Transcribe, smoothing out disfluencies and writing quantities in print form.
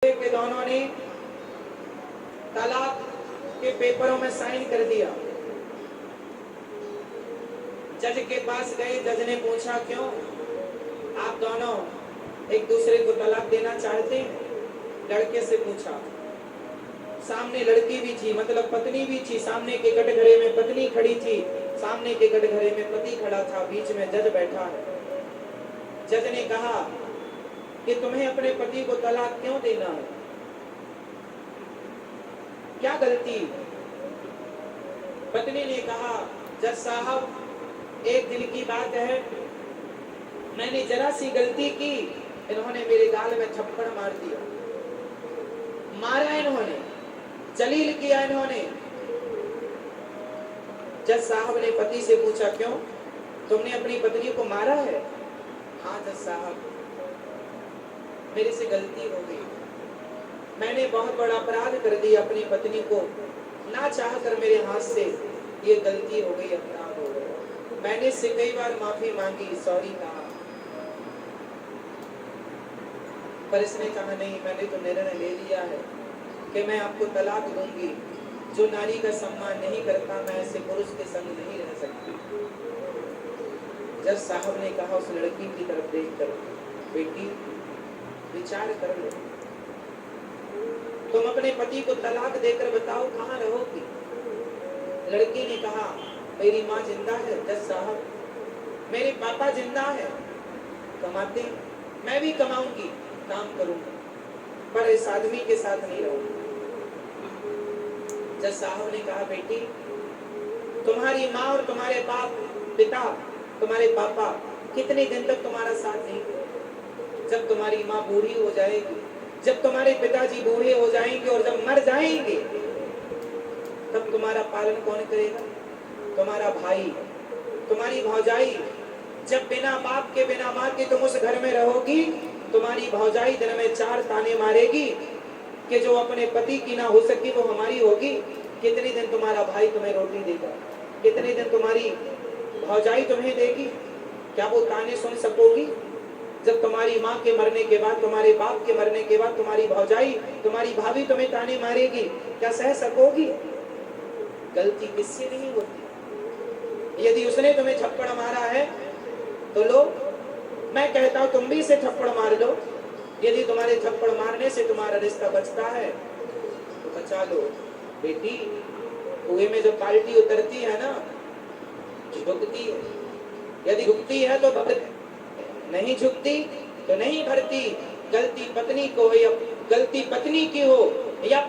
के दोनों ने तलाक के पेपरों में साइन कर दिया। जज के पास गए, जज ने पूछा क्यों आप दोनों एक दूसरे को तलाक देना चाहते हैं? लड़के से पूछा। सामने लड़की भी थी, मतलब पत्नी भी थी। सामने के कटघरे में पत्नी खड़ी थी, सामने के कटघरे में पति खड़ा था, बीच में जज बैठा है। जज ने कहा कि तुम्हें अपने पति को तलाक क्यों देना है, क्या गलती? पत्नी ने कहा, जज साहब एक दिल की बात है, मैंने जरा सी गलती की, इन्होंने मेरे गाल में थप्पड़ मार दिया, मारा इन्होंने, जलील किया इन्होंने। जज साहब ने पति से पूछा क्यों, तुमने अपनी पत्नी को मारा है? हाँ जज साहब, मेरे से गलती हो गई, मैंने बहुत बड़ा अपराध कर दिया, अपनी पत्नी को ना चाहकर मेरे हाथ से ये गलती हो गई, अपराध हो गया। मैंने इससे कई बार माफी मांगी, सॉरी कहा, पर इसने कहा नहीं, मैंने तो निर्णय ले लिया है कि मैं आपको तलाक दूंगी। जो नारी का सम्मान नहीं करता, मैं ऐसे पुरुष के संग नहीं रह सकती। जज साहब ने कहा उस लड़की की तरफ देखकर, बेटी विचार कर लो, तुम अपने पति को तलाक देकर बताओ कहाँ रहोगी? लड़की ने कहा मेरी माँ जिंदा है जज साहब, मेरे पापा जिंदा है, कमाते, मैं भी कमाऊंगी, काम करूंगा, पर इस आदमी के साथ नहीं रहूंगी। जज साहब ने कहा बेटी, तुम्हारी माँ और तुम्हारे बाप, पिता, तुम्हारे पापा कितने दिन तक तुम्हारा साथ देंगे? जब तुम्हारी माँ बूढ़ी हो जाएगी, जब तुम्हारे पिताजी बूढ़े हो जाएंगे और जब मर जाएंगे, तब तुम्हारा पालन कौन करेगा? तुम्हारा भाई, तुम्हारी भौजाई। जब बिना बाप के, बिना माँ के तुम उस घर में रहोगी, तुम्हारी भौजाई दिन में 4 ताने मारेगी कि जो अपने पति की ना हो सकी वो हमारी होगी। कितने दिन तुम्हारा भाई तुम्हें रोटी देगा? कितने दिन तुम्हारी भौजाई तुम्हें देगी? क्या वो ताने सुन सकोगी? जब तुम्हारी माँ के मरने के बाद, तुम्हारे बाप के मरने के बाद तुम्हारी भौजाई, तुम्हारी भाभी तुम्हें ताने मारेगी, क्या सह सकोगी? गलती किससे नहीं होती। यदि उसने तुम्हें थप्पड़ मारा है तो लो, मैं कहता हूं तुम भी इसे थप्पड़ मार लो। यदि तुम्हारे थप्पड़ मारने से तुम्हारा रिश्ता बचता है तो बचा लो। बेटी, कुएं में जो बाल्टी उतरती है ना, झुकती है, यदि झुकती है तो भरती, नहीं झुकती तो नहीं भरती। गलती पत्नी को हो या गलती पत्नी की हो या